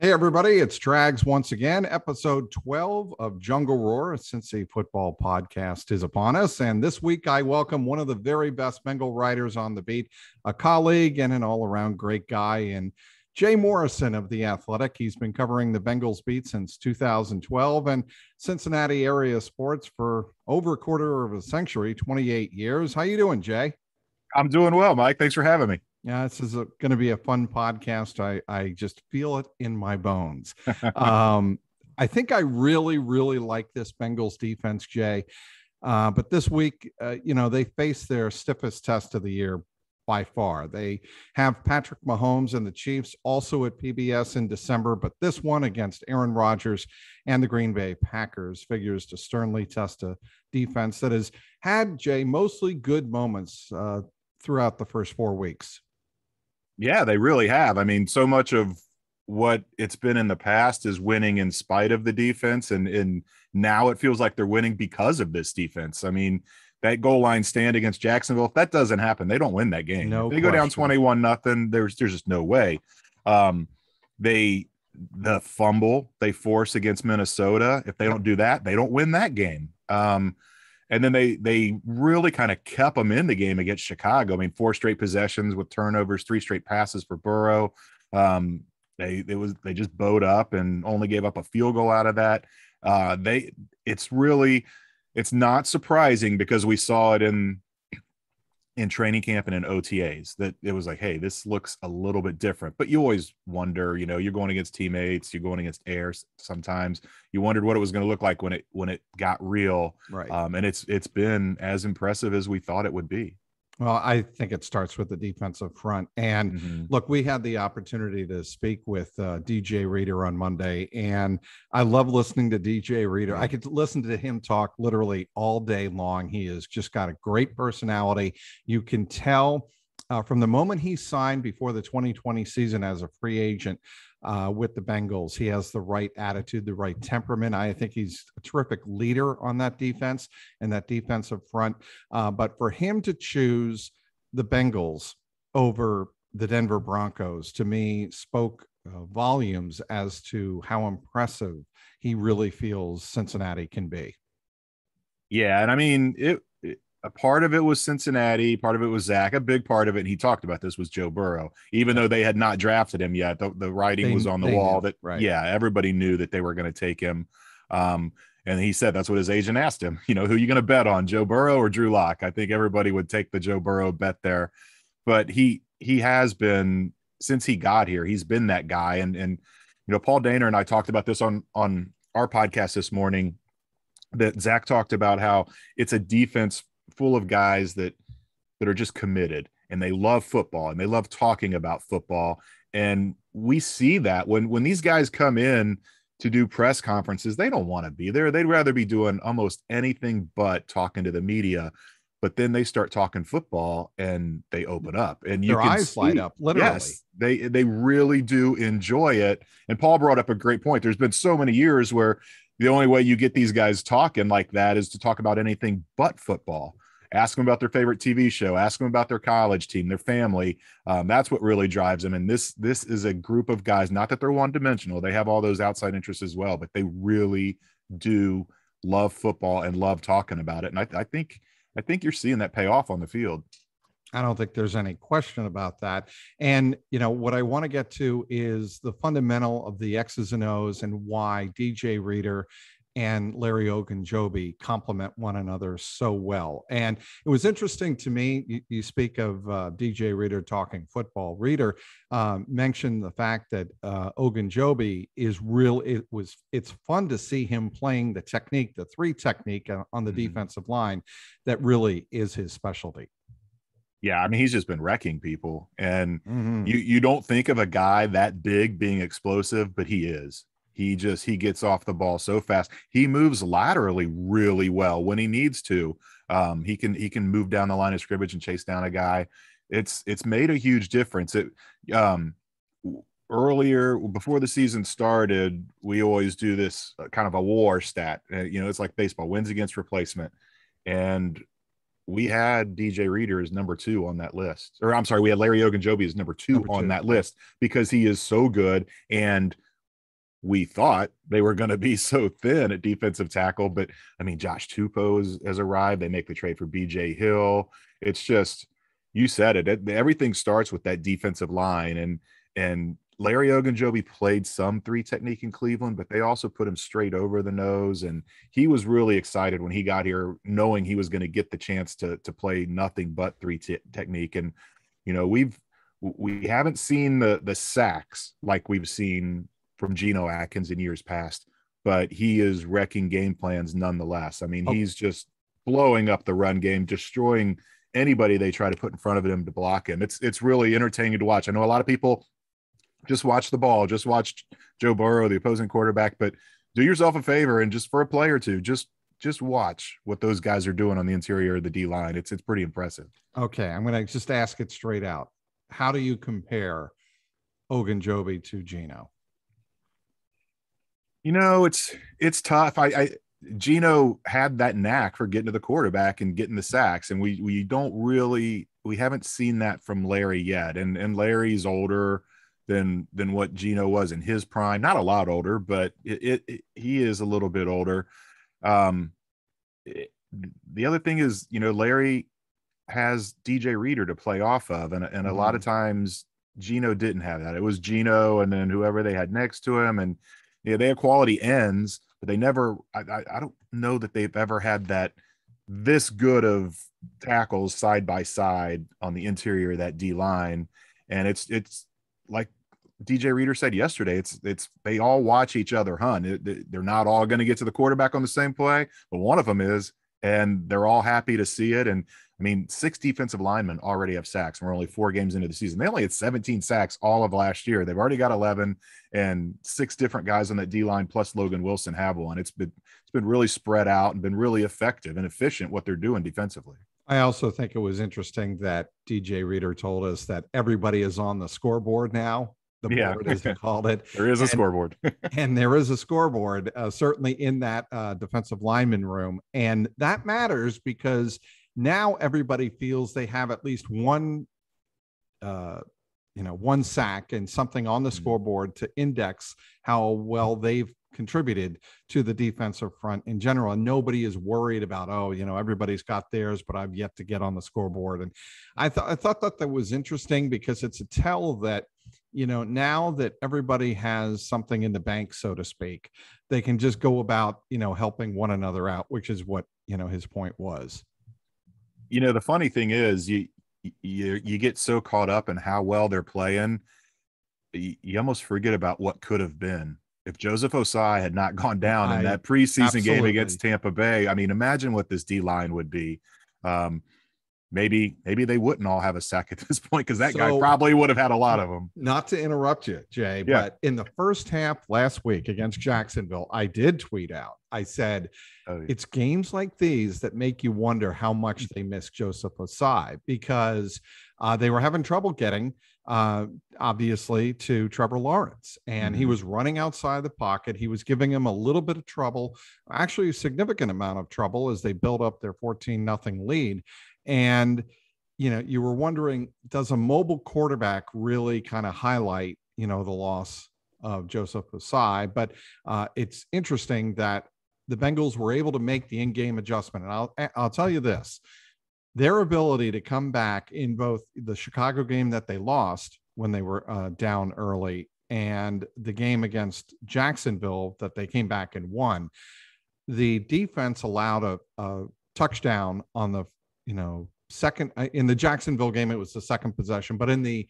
Hey, everybody, it's Trags once again. Episode 12 of Jungle Roar, a Cincy football podcast, is upon us. And this week, I welcome one of the very best Bengal writers on the beat, a colleague and an all around great guy, and Jay Morrison of The Athletic. He's been covering the Bengals beat since 2012 and Cincinnati area sports for over a quarter of a century, 28 years. How you doing, Jay? I'm doing well, Mike. Thanks for having me. Yeah, this is going to be a fun podcast. I just feel it in my bones. I think I really like this Bengals defense, Jay. But this week, they face their stiffest test of the year by far. They have Patrick Mahomes and the Chiefs also at PBS in December, but this one against Aaron Rodgers and the Green Bay Packers figures to sternly test a defense that has had, Jay, mostly good moments throughout the first 4 weeks. Yeah, they really have. I mean, so much of what it's been in the past is winning in spite of the defense. And now it feels like they're winning because of this defense. I mean, that goal line stand against Jacksonville, if that doesn't happen, they don't win that game. No, if they go down 21-0, there's just no way. The fumble they force against Minnesota, if they don't do that, they don't win that game. And then they really kind of kept them in the game against Chicago. I mean, 4 straight possessions with turnovers, 3 straight passes for Burrow. They just bowed up and only gave up a field goal out of that. It's not surprising because we saw it in training camp and in OTAs that it was like, hey, this looks a little bit different. But you always wonder, you're going against teammates, you're going against heirs. Sometimes you wondered what it was going to look like when it got real. Right. And it's been as impressive as we thought it would be. Well, I think it starts with the defensive front. And look, we had the opportunity to speak with DJ Reader on Monday, and I love listening to DJ Reader. I could listen to him talk literally all day long. He has just got a great personality. You can tell from the moment he signed before the 2020 season as a free agent with the Bengals, he has the right attitude, the right temperament. I think he's a terrific leader on that defense and that defensive front. But for him to choose the Bengals over the Denver Broncos, to me, spoke volumes as to how impressive he really feels Cincinnati can be. Yeah, and I mean, a part of it was Cincinnati, part of it was Zach. A big part of it, and he talked about this, was Joe Burrow. Even though they had not drafted him yet, the writing was on the wall that, yeah, everybody knew that they were going to take him. And he said that's what his agent asked him. Who are you going to bet on, Joe Burrow or Drew Lock? I think everybody would take the Joe Burrow bet there. But he has been, since he got here, he's been that guy. And Paul Dehner and I talked about this on our podcast this morning, that Zach talked about how it's a defense full of guys that are just committed and they love football and they love talking about football. And we see that when these guys come in to do press conferences, they don't want to be there. They'd rather be doing almost anything but talking to the media. But then they start talking football and they open up and their eyes light up, literally. Yes, they really do enjoy it. And Paul brought up a great point. There's been so many years where the only way you get these guys talking like that is to talk about anything but football. Ask them about their favorite TV show. Ask them about their college team, their family. That's what really drives them. And this is a group of guys, not that they're one-dimensional. They have all those outside interests as well, but they really do love football and love talking about it. And I think you're seeing that pay off on the field. I don't think there's any question about that. And, what I want to get to is the fundamental of the X's and O's and why DJ Reader and Larry Ogunjobi complement one another so well. And it was interesting to me, you speak of DJ Reader talking football. Reader mentioned the fact that Ogunjobi is real. It's fun to see him playing the technique, the 3 technique on the defensive line that really is his specialty. Yeah, I mean, he's just been wrecking people. And you don't think of a guy that big being explosive, but he is. He gets off the ball so fast. He moves laterally really well when he needs to. He can move down the line of scrimmage and chase down a guy. It's made a huge difference. Earlier, before the season started, we always do this kind of a war stat. It's like baseball, wins against replacement. And we had DJ Reader as number 2 on that list. Or I'm sorry, we had Larry Ogunjobi as number two on that list because he is so good. And we thought they were going to be so thin at defensive tackle. But I mean, Josh Tupou has arrived. They make the trade for BJ Hill. It's just, you said it. Everything starts with that defensive line. And Larry Ogunjobi played some 3 technique in Cleveland, but they also put him straight over the nose. And he was really excited when he got here, knowing he was going to get the chance to play nothing but 3 technique. And, you know, we haven't seen the sacks like we've seen from Geno Atkins in years past, but he is wrecking game plans nonetheless. I mean, he's just blowing up the run game, destroying anybody they try to put in front of him to block him. It's really entertaining to watch. I know a lot of people just watch the ball, just watch Joe Burrow, the opposing quarterback, but do yourself a favor and just for a play or two, just watch what those guys are doing on the interior of the D line. It's pretty impressive. Okay, I'm going to just ask it straight out. How do you compare Ogunjobi to Geno? You know, it's tough. Geno had that knack for getting to the quarterback and getting the sacks, and we haven't seen that from Larry yet. And Larry's older than what Geno was in his prime. Not a lot older, but he is a little bit older. The other thing is, you know, Larry has DJ Reader to play off of, and a lot of times Geno didn't have that. It was Geno and then whoever they had next to him, and yeah, they have quality ends, but they never. I don't know that they've ever had this good of tackles side by side on the interior of that D line, and it's like DJ Reader said yesterday. It's they all watch each other hunt. They're not all going to get to the quarterback on the same play, but one of them is, and they're all happy to see it. And I mean, 6 defensive linemen already have sacks. We're only 4 games into the season. They only had 17 sacks all of last year. They've already got 11, and 6 different guys on that D line plus Logan Wilson have one. It's been really spread out and been really effective and efficient what they're doing defensively. I also think it was interesting that DJ Reader told us that everybody is on the scoreboard now. The board, as he called it. There is a scoreboard. And there is a scoreboard, certainly in that defensive lineman room. And that matters because now everybody feels they have at least one sack and something on the scoreboard to index how well they've contributed to the defensive front in general. And nobody is worried about, everybody's got theirs, but I've yet to get on the scoreboard. And I thought that was interesting because it's a tell that, now that everybody has something in the bank, so to speak, they can just go about, helping one another out, which is what, his point was. The funny thing is you get so caught up in how well they're playing, you almost forget about what could have been. If Joseph Osai had not gone down in that preseason game against Tampa Bay, I mean, imagine what this D line would be. Maybe they wouldn't all have a sack at this point because that guy probably would have had a lot of them. Not to interrupt you, Jay, but in the first half last week against Jacksonville, I did tweet out. I said, it's games like these that make you wonder how much they miss Joseph Osai because they were having trouble getting, obviously, to Trevor Lawrence. And he was running outside the pocket. He was giving him a little bit of trouble, actually a significant amount of trouble as they built up their 14-0 lead. And, you were wondering, does a mobile quarterback really kind of highlight, the loss of Joseph Osai? But it's interesting that the Bengals were able to make the in-game adjustment. And I'll tell you this, their ability to come back in both the Chicago game that they lost when they were down early and the game against Jacksonville that they came back and won, the defense allowed a touchdown on the second. In the Jacksonville game, it was the second possession, but in the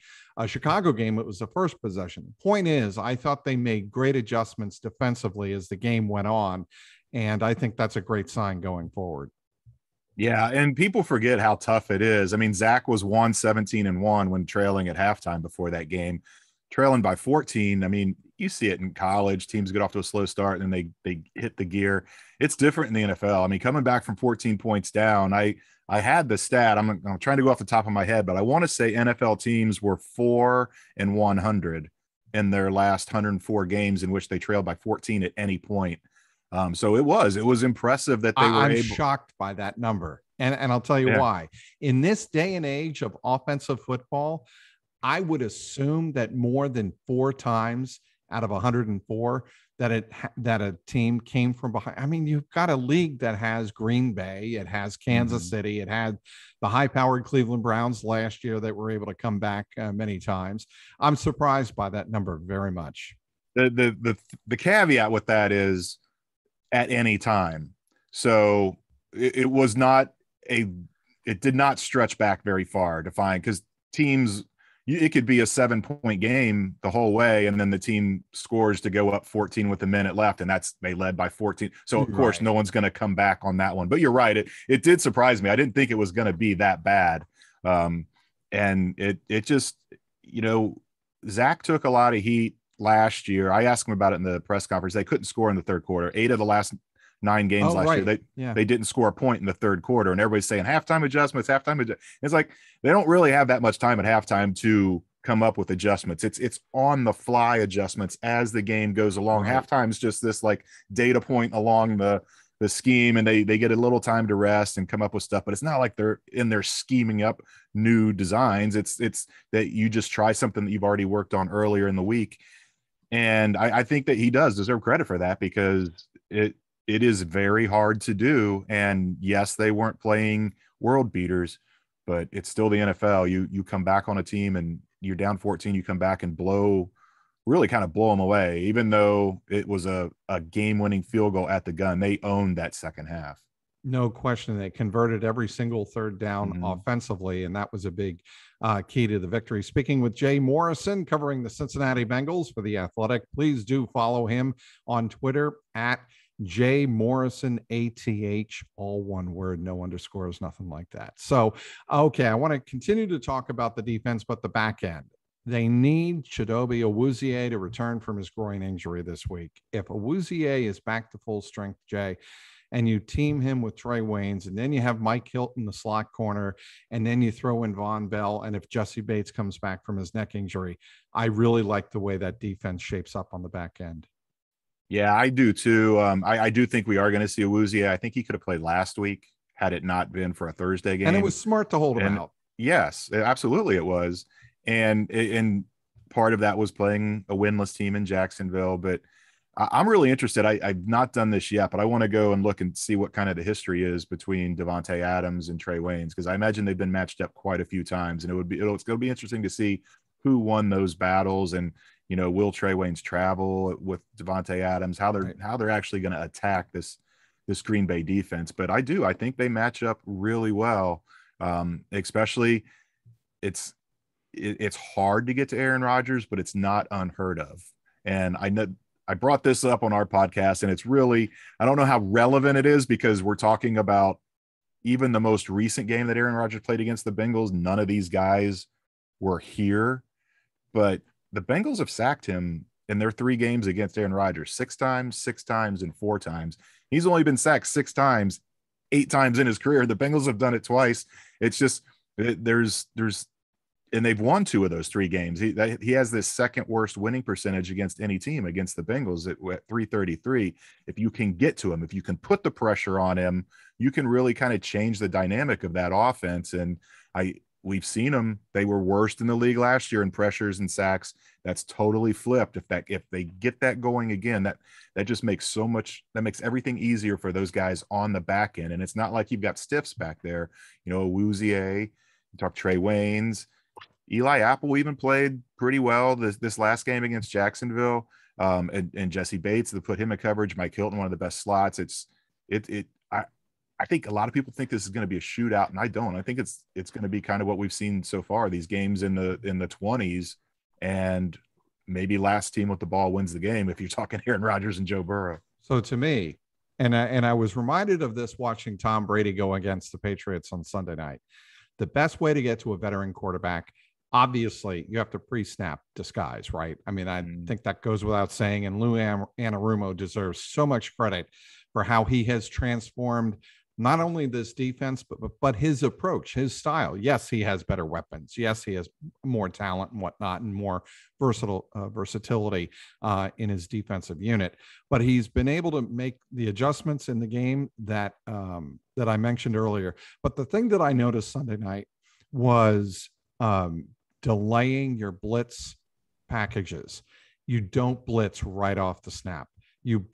Chicago game, it was the first possession. The point is, I thought they made great adjustments defensively as the game went on, and I think that's a great sign going forward. Yeah, and people forget how tough it is. I mean, Zach was 17-1 when trailing at halftime before that game, trailing by 14. I mean, you see it in college. Teams get off to a slow start and then they hit the gear. It's different in the NFL. I mean, coming back from 14 points down, I had the stat. I'm trying to go off the top of my head, but I want to say NFL teams were 4-100 in their last 104 games in which they trailed by 14 at any point. So it was impressive that they were I'm shocked by that number. And I'll tell you why. In this day and age of offensive football, I would assume that more than 4 times out of 104 that a team came from behind. I mean, you've got a league that has Green Bay, it has Kansas City, it had the high-powered Cleveland Browns last year that were able to come back many times. I'm surprised by that number very much. The caveat with that is at any time. So it was not it did not stretch back very far to find, because teams, it could be a 7-point game the whole way, and then the team scores to go up 14 with a minute left, and they led by 14. So of course no one's going to come back on that one. But you're right, it did surprise me. I didn't think it was going to be that bad. And it just, Zach took a lot of heat last year. I asked him about it in the press conference. They couldn't score in the third quarter. 8 of the last 9 games last year, they didn't score a point in the third quarter, and everybody's saying halftime adjustments. It's like they don't really have that much time at halftime to come up with adjustments. It's on the fly adjustments as the game goes along. Right. Halftime is just this like data point along the scheme, and they get a little time to rest and come up with stuff, but it's not like they're in there scheming up new designs. It's that you just try something that you've already worked on earlier in the week. And I think that he does deserve credit for that, because it is very hard to do. And yes, they weren't playing world beaters, but it's still the NFL. You come back on a team and you're down 14, you come back and really kind of blow them away. Even though it was a game-winning field goal at the gun, they owned that second half. No question. They converted every single third down offensively, and that was a big key to the victory. Speaking with Jay Morrison, covering the Cincinnati Bengals for The Athletic. Please do follow him on Twitter at Jay Morrison, ATH, all one word, no underscores, nothing like that. So, okay, I want to continue to talk about the defense, but the back end. They need Chidobe Awuzie to return from his groin injury this week. If Awuzie is back to full strength, Jay, and you team him with Trey Waynes, and then you have Mike Hilton, the slot corner, and then you throw in Von Bell, and if Jesse Bates comes back from his neck injury, I really like the way that defense shapes up on the back end. Yeah, I do too. I do think we are going to see Awuzie. I think he could have played last week had it not been for a Thursday game. And it was smart to hold him out. Yes, absolutely it was. And part of that was playing a winless team in Jacksonville. But I'm really interested. I've not done this yet, but I want to go and look and see what kind of the history is between Davante Adams and Trey Waynes, because I imagine they've been matched up quite a few times. And it's going to be interesting to see who won those battles, and will Trey Waynes travel with Davante Adams, how they're actually going to attack this Green Bay defense. But I think they match up really well. Especially it's hard to get to Aaron Rodgers, but it's not unheard of. And I know I brought this up on our podcast, and it's really, I don't know how relevant it is, because we're talking about even the most recent game that Aaron Rodgers played against the Bengals. None of these guys were here, but the Bengals have sacked him in their 3 games against Aaron Rodgers 6 times, and 4 times. He's only been sacked 6 times, 8 times in his career. The Bengals have done it twice. It's just there's and they've won 2 of those 3 games. He has this second worst winning percentage against any team against the Bengals at .333. If you can get to him, if you can put the pressure on him, you can really kind of change the dynamic of that offense. And we've seen them. They were worst in the league last year in pressures and sacks. That's totally flipped. If they get that going again, that just makes makes everything easier for those guys on the back end. And it's not like you've got stiffs back there. Awuzie, you talk Trey Waynes, Eli Apple even played pretty well this last game against Jacksonville. And Jesse Bates, they put him in coverage. Mike Hilton, one of the best slots. I think a lot of people think this is going to be a shootout, and I don't. I think it's going to be kind of what we've seen so far, these games in the 20s, and maybe last team with the ball wins the game if you're talking Aaron Rodgers and Joe Burrow. So to me, and I was reminded of this watching Tom Brady go against the Patriots on Sunday night. The best way to get to a veteran quarterback, obviously, you have to pre-snap disguise, right? I mean, I think that goes without saying, and Lou Anarumo deserves so much credit for how he has transformed not only this defense, but his approach, his style. Yes, he has better weapons. Yes, he has more talent and whatnot, and more versatility in his defensive unit. But he's been able to make the adjustments in the game that I mentioned earlier. But the thing that I noticed Sunday night was delaying your blitz packages. you don't blitz right off the snap. You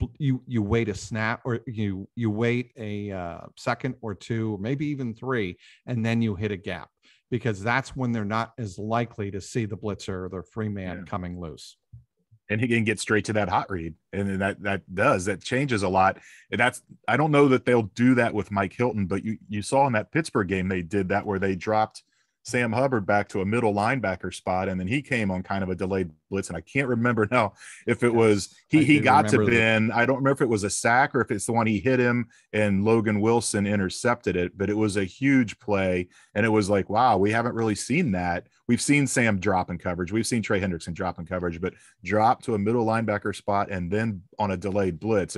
wait a snap, or you wait a second or two, maybe even three, and then you hit a gap, because that's when they're not as likely to see the blitzer or the free man coming loose. And he can get straight to that hot read. And that changes a lot. And I don't know that they'll do that with Mike Hilton, but you saw in that Pittsburgh game, they did that where they dropped Sam Hubbard back to a middle linebacker spot, and then he came on kind of a delayed blitz. And I can't remember now if it was he got to Ben. I don't remember if it was a sack or if it's the one he hit him and Logan Wilson intercepted it, but it was a huge play. And it was like, wow, we haven't really seen that. We've seen Sam drop in coverage. We've seen Trey Hendrickson drop in coverage, but drop to a middle linebacker spot and then on a delayed blitz,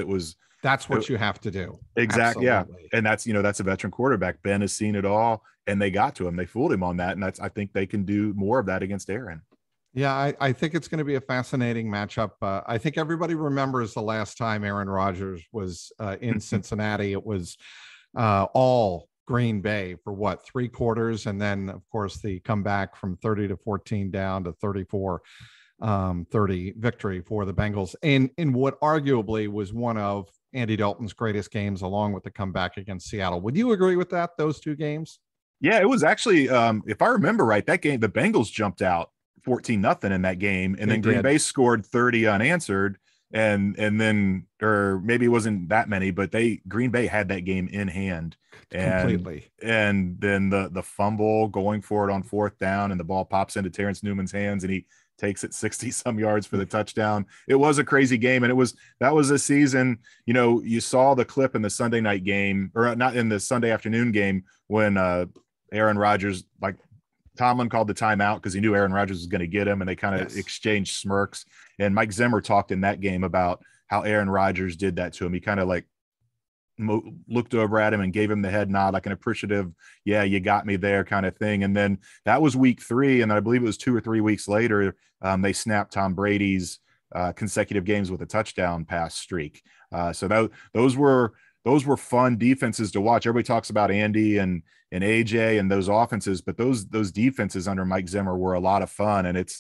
that's what you have to do. Exactly. Yeah. And that's a veteran quarterback. Ben has seen it all, and they got to him. They fooled him on that. And I think they can do more of that against Aaron. Yeah. I think it's going to be a fascinating matchup. I think everybody remembers the last time Aaron Rodgers was in Cincinnati. It was all Green Bay for 3 quarters. And then of course the comeback from 30-14 down to 34-30 victory for the Bengals in what arguably was one of Andy Dalton's greatest games, along with the comeback against Seattle. Would you agree with that, those 2 games? Yeah, it was actually, if I remember right, that game, the Bengals jumped out 14-0 in that game, and then Green Bay scored 30 unanswered, and then, or maybe it wasn't that many, but Green Bay had that game in hand. Completely. And then the fumble going for it on 4th down, and the ball pops into Terrence Newman's hands, and he takes it 60-some yards for the touchdown. It was a crazy game, and that was a season. You saw the clip in the Sunday night game, or not in the Sunday afternoon game, when Aaron Rodgers, like Tomlin called the timeout because he knew Aaron Rodgers was going to get him, and they kind of exchanged smirks. And Mike Zimmer talked in that game about how Aaron Rodgers did that to him. He kind of like looked over at him and gave him the head nod, like an appreciative, yeah, you got me there kind of thing. And then that was week 3. And I believe it was 2 or 3 weeks later, they snapped Tom Brady's consecutive games with a touchdown pass streak. So those were fun defenses to watch. Everybody talks about Andy and AJ and those offenses, but those defenses under Mike Zimmer were a lot of fun. And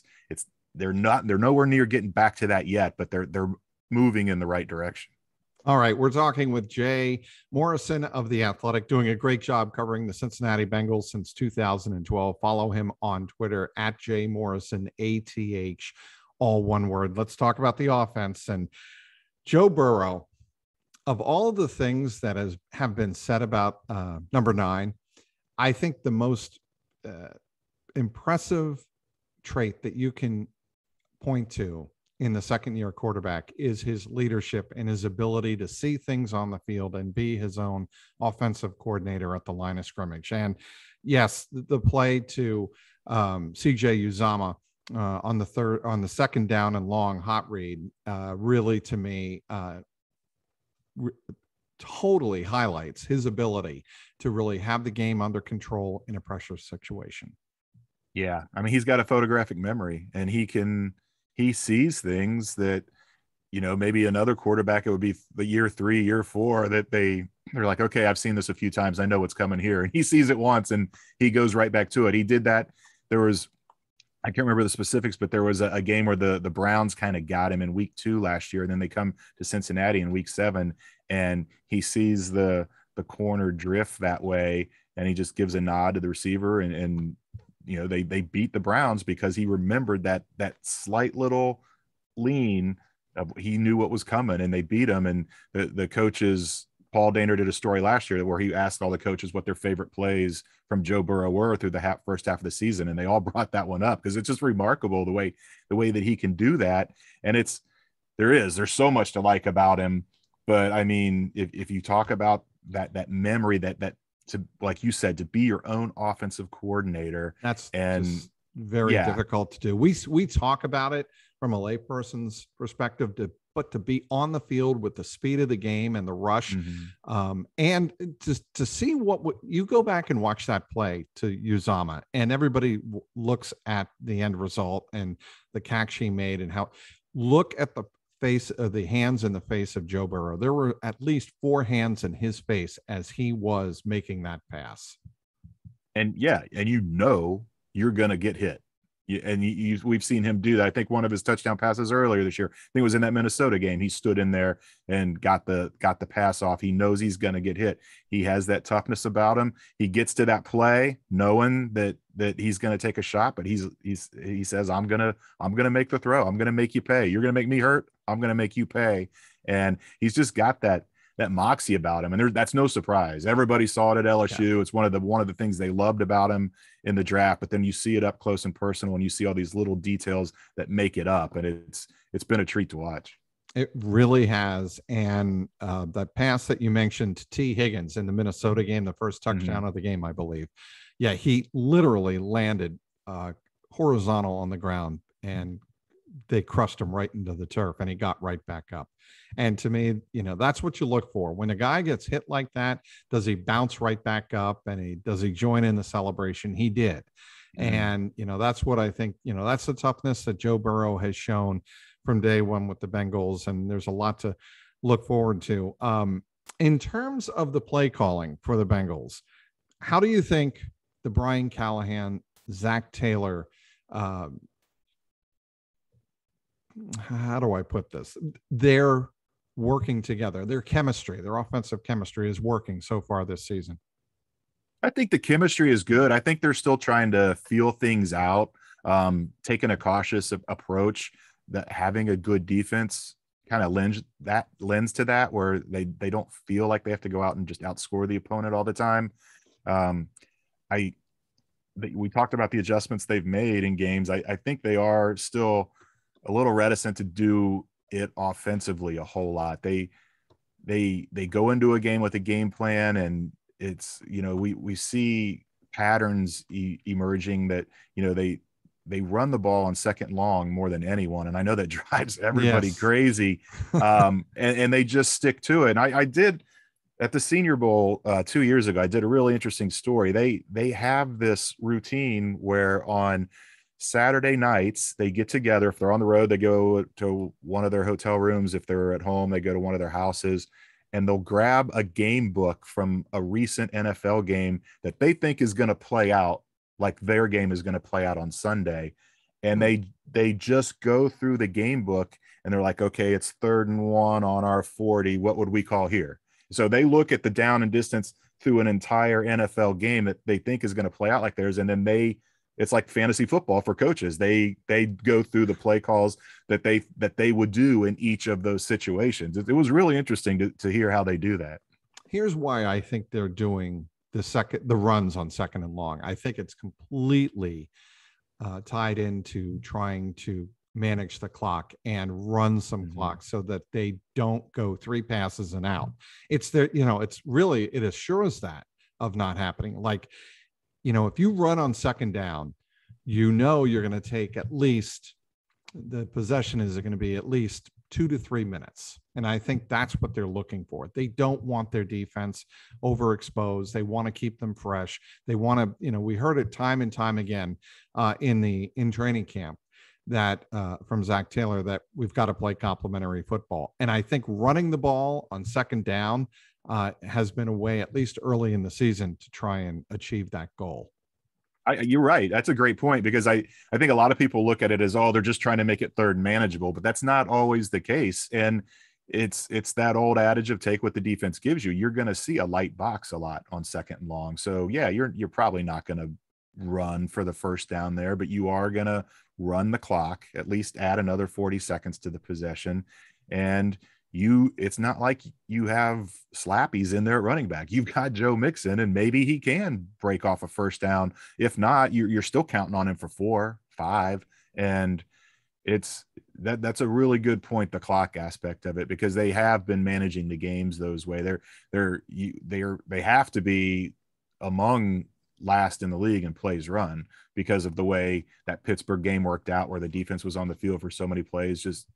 they're nowhere near getting back to that yet, but they're moving in the right direction. All right, we're talking with Jay Morrison of The Athletic, doing a great job covering the Cincinnati Bengals since 2012. Follow him on Twitter at Jay Morrison, ATH, all one word. Let's talk about the offense. And Joe Burrow, of all of the things that have been said about number 9, I think the most impressive trait that you can point to in the second-year quarterback is his leadership and his ability to see things on the field and be his own offensive coordinator at the line of scrimmage. And yes, the play to CJ Uzomah on the 2nd down and long hot read really, to me, totally highlights his ability to really have the game under control in a pressure situation. Yeah, I mean, he's got a photographic memory, and he sees things that, maybe another quarterback, it would be the year 3, year 4 that they're like, okay, I've seen this a few times. I know what's coming here. And he sees it once and he goes right back to it. He did that. I can't remember the specifics, but there was a game where the Browns kind of got him in week 2 last year. And then they come to Cincinnati in week 7, and he sees the corner drift that way. And he just gives a nod to the receiver, and they beat the Browns because he remembered that slight little lean. He knew what was coming, and they beat him. And the coaches, Paul Dehner did a story last year where he asked all the coaches what their favorite plays from Joe Burrow were through the first half of the season, and they all brought that one up because it's just remarkable the way that he can do that. And there's so much to like about him. But I mean, if you talk about that memory, that to, like you said, to be your own offensive coordinator, that's very difficult to do. We talk about it from a layperson's perspective, but to be on the field with the speed of the game and the rush, and to see what you go back and watch that play to Uzomah, and everybody looks at the end result and the catch he made, and look at the face of the hands in the face of Joe Burrow. There were at least 4 hands in his face as he was making that pass. And you're going to get hit. And we've seen him do that. I think one of his touchdown passes earlier this year, I think it was in that Minnesota game. He stood in there and got the pass off. He knows he's going to get hit. He has that toughness about him. He gets to that play knowing that he's going to take a shot, but he says, I'm going to make the throw. I'm going to make you pay. You're going to make me hurt. I'm going to make you pay. And he's just got that moxie about him. And that's no surprise. Everybody saw it at LSU. Yeah. It's one of the things they loved about him in the draft, but then you see it up close and personal and you see all these little details that make it up. And it's been a treat to watch. It really has. And that pass that you mentioned to T. Higgins in the Minnesota game, the first touchdown of the game, I believe. Yeah, he literally landed horizontal on the ground and they crushed him right into the turf and he got right back up. And to me, that's what you look for. When a guy gets hit like that, does he bounce right back up and does he join in the celebration? He did. And, that's what I think, that's the toughness that Joe Burrow has shown from day one with the Bengals. And there's a lot to look forward to. In terms of the play calling for the Bengals, how do you think the Brian Callahan, Zach Taylor, how do I put this? They're working together. Their chemistry, their offensive chemistry is working so far this season. I think the chemistry is good. I think they're still trying to feel things out, taking a cautious approach. That having a good defense kind of lends to that, where they don't feel like they have to go out and just outscore the opponent all the time. We talked about the adjustments they've made in games. I think they are still a little reticent to do it offensively a whole lot. They go into a game with a game plan, and it's, we see patterns emerging that, they run the ball on second long more than anyone. And I know that drives everybody crazy. And they just stick to it. And I did at the Senior Bowl 2 years ago, I did a really interesting story. They have this routine where on Saturday nights, they get together. If they're on the road, they go to one of their hotel rooms. If they're at home, they go to one of their houses, and they'll grab a game book from a recent NFL game that they think is going to play out like their game is going to play out on Sunday. And they just go through the game book and they're like, okay, it's 3rd and 1 on our 40. What would we call here? So they look at the down and distance through an entire NFL game that they think is going to play out like theirs. And then it's like fantasy football for coaches. They go through the play calls that they would do in each of those situations. It was really interesting to hear how they do that. Here's why I think they're doing the runs on 2nd and long. I think it's completely tied into trying to manage the clock and run some clock so that they don't go 3 passes and out. It's it assures that of not happening. Like, if you run on 2nd down, you're going to take at least, the possession is going to be at least 2 to 3 minutes. And I think that's what they're looking for. They don't want their defense overexposed. They want to keep them fresh. They want to, we heard it time and time again in training camp that from Zach Taylor, that we've got to play complementary football. And I think running the ball on 2nd down has been a way, at least early in the season, to try and achieve that goal. You're right. That's a great point, because I think a lot of people look at it as, they're just trying to make it 3rd and manageable, but that's not always the case. And it's that old adage of take what the defense gives you. You're going to see a light box a lot on 2nd and long. So yeah, you're probably not going to run for the 1st down there, but you are going to run the clock, at least add another 40 seconds to the possession. And it's not like you have slappies in there at running back. You've got Joe Mixon, and maybe he can break off a 1st down. If not, you're still counting on him for 4, 5. And that's a really good point, the clock aspect of it, because they have been managing the games those way. They have to be among last in the league in plays run because of the way that Pittsburgh game worked out, where the defense was on the field for so many plays, just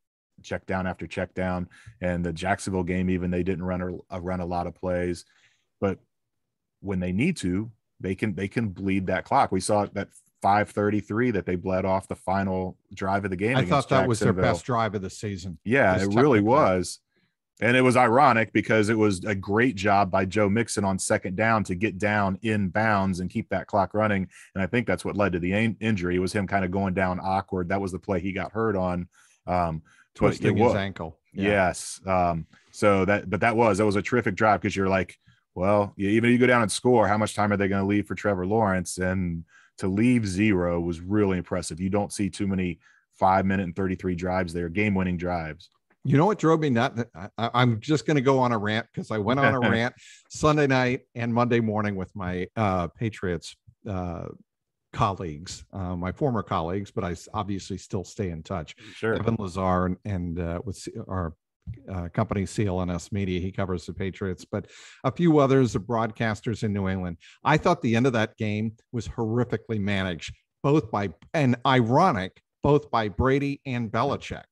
check down after check down. And the Jacksonville game, even, they didn't run a lot of plays, but when they need to, they can bleed that clock. We saw that 5:33 that they bled off the final drive of the game. I thought that was their best drive of the season. Yeah, it really was. And it was ironic because it was a great job by Joe Mixon on second down to get down in bounds and keep that clock running. And I think that's what led to the injury. It was him kind of going down awkward. That was the play he got hurt on. Twisting his ankle. Yeah. Yes. That was a terrific drive because you're like, well, even if you go down and score, how much time are they going to leave for Trevor Lawrence? And to leave 0 was really impressive. You don't see too many 5-minute and 33 drives there, game-winning drives. You know what drove me nuts? I'm just going to go on a rant because I went on a rant Sunday night and Monday morning with my Patriots colleagues, my former colleagues, but I obviously still stay in touch. Sure. Evan Lazar and with our company CLNS Media, he covers the Patriots, but a few others of broadcasters in New England. I thought the end of that game was horrifically managed, both by Brady and Belichick.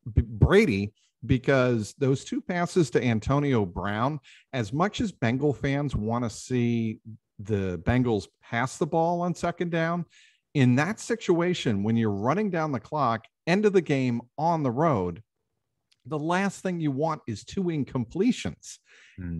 Brady, because those 2 passes to Antonio Brown, as much as Bengal fans want to see the Bengals pass the ball on second down, in that situation, when you're running down the clock, end of the game on the road, the last thing you want is 2 incompletions.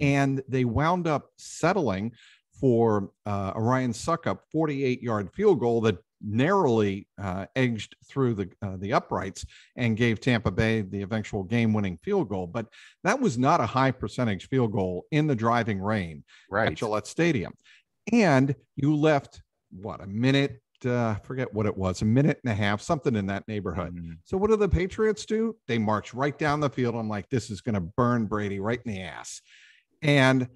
And they wound up settling for a Ryan Suckup 48-yard field goal that narrowly edged through the uprights and gave Tampa Bay the eventual game-winning field goal. But that was not a high percentage field goal in the driving rain at Gillette Stadium. And you left, a minute, forget what it was, a minute and a half, something in that neighborhood. So what do the Patriots do? They march right down the field. I'm like, this is going to burn Brady right in the ass. And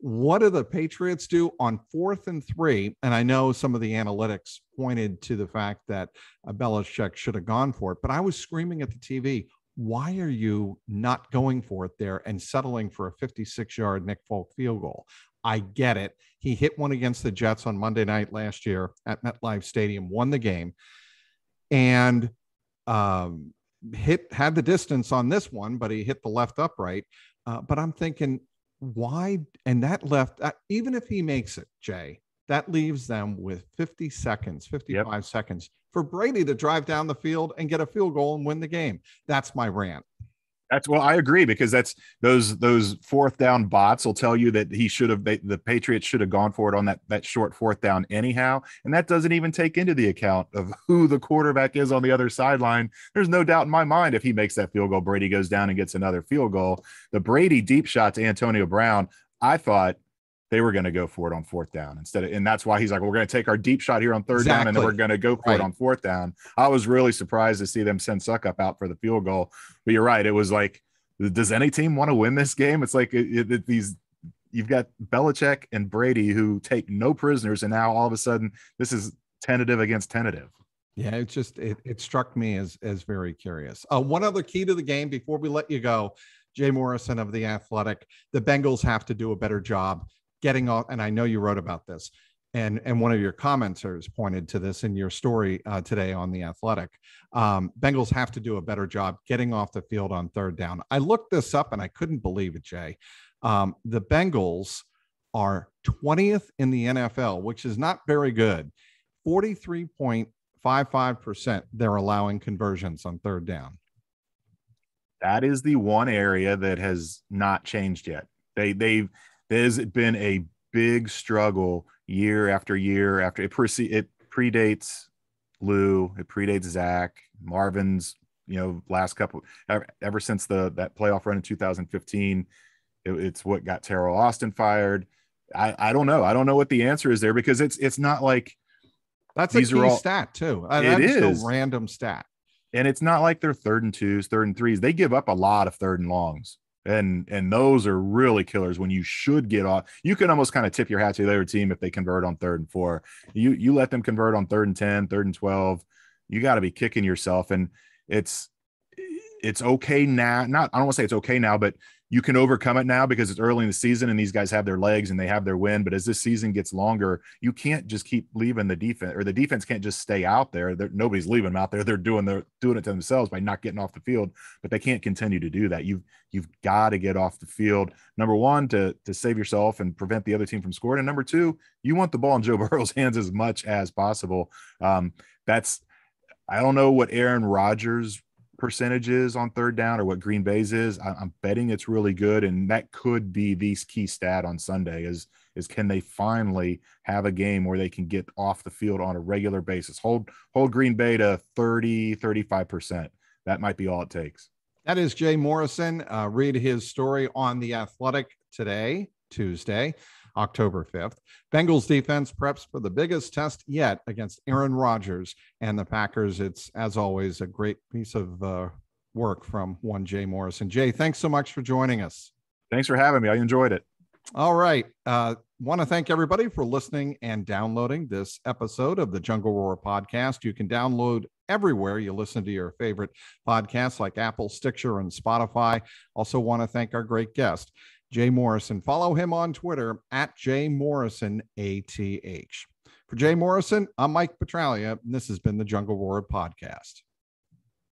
what do the Patriots do on 4th and 3? And I know some of the analytics pointed to the fact that Belichick should have gone for it, but I was screaming at the TV, why are you not going for it there and settling for a 56-yard Nick Folk field goal? I get it. He hit one against the Jets on Monday night last year at MetLife Stadium, won the game, and had the distance on this one, but he hit the left upright. But I'm thinking, why? And that left, even if he makes it, Jay, that leaves them with 55 seconds for Brady to drive down the field and get a field goal and win the game. That's my rant. I agree, because that's those 4th down bots will tell you that the Patriots should have gone for it on that short 4th down anyhow. And that doesn't even take into the account of who the quarterback is on the other sideline. There's no doubt in my mind, if he makes that field goal, Brady goes down and gets another field goal. The Brady deep shot to Antonio Brown, I thought they were going to go for it on 4th down and that's why he's like, we're going to take our deep shot here on 3rd down, and then we're going to go for it on 4th down. I was really surprised to see them send Suckup out for the field goal, but you're right. It was like, does any team want to win this game? It's like you've got Belichick and Brady who take no prisoners, and now all of a sudden this is tentative against tentative. Yeah, it struck me as very curious. One other key to the game before we let you go, Jay Morrison of The Athletic, the Bengals have to do a better job getting off, and I know you wrote about this, and one of your commenters pointed to this in your story today on The Athletic. Bengals have to do a better job getting off the field on 3rd down. I looked this up and I couldn't believe it, Jay. The Bengals are 20th in the NFL, which is not very good. 43.55% they're allowing conversions on 3rd down. That is the one area that has not changed yet. There's been a big struggle year after year after. It predates Lou, it predates Zach, Marvin's, last couple, ever since that playoff run in 2015. It's what got Terrell Austin fired. I don't know. I don't know what the answer is there, because it's not like that's a key stat too. It is a random stat. And it's not like they're 3rd and 2s, 3rd and 3s. They give up a lot of 3rd and longs. And those are really killers when you should get off. You can almost kind of tip your hat to the other team if they convert on 3rd and 4. You let them convert on 3rd and 10, 3rd and 12. You got to be kicking yourself. And it's okay now. I don't want to say it's okay now, but you can overcome it now because it's early in the season and these guys have their legs and they have their win. But as this season gets longer, you can't just keep leaving the defense, or the defense can't just stay out there. Nobody's leaving them out there. They're doing it to themselves by not getting off the field, but they can't continue to do that. You've got to get off the field. Number one, to save yourself and prevent the other team from scoring. And number two, you want the ball in Joe Burrow's hands as much as possible. I don't know what Aaron Rodgers percentage is on third down or what Green Bay's is, I'm betting it's really good. And that could be the key stat on Sunday is can they finally have a game where they can get off the field on a regular basis, hold Green Bay to 35%. That might be all it takes. That is Jay Morrison. Read his story on The Athletic today, Tuesday, October 5th. Bengals defense preps for the biggest test yet against Aaron Rodgers and the Packers. It's, as always, a great piece of work from one Jay Morrison. Jay, thanks so much for joining us. Thanks for having me. I enjoyed it. All right. Want to thank everybody for listening and downloading this episode of the JungleRoar podcast. You can download everywhere you listen to your favorite podcasts like Apple, Stitcher, and Spotify. Also want to thank our great guest, Jay Morrison. Follow him on Twitter at JMorrisonATH. For Jay Morrison, I'm Mike Petraglia, and this has been the JungleRoar podcast.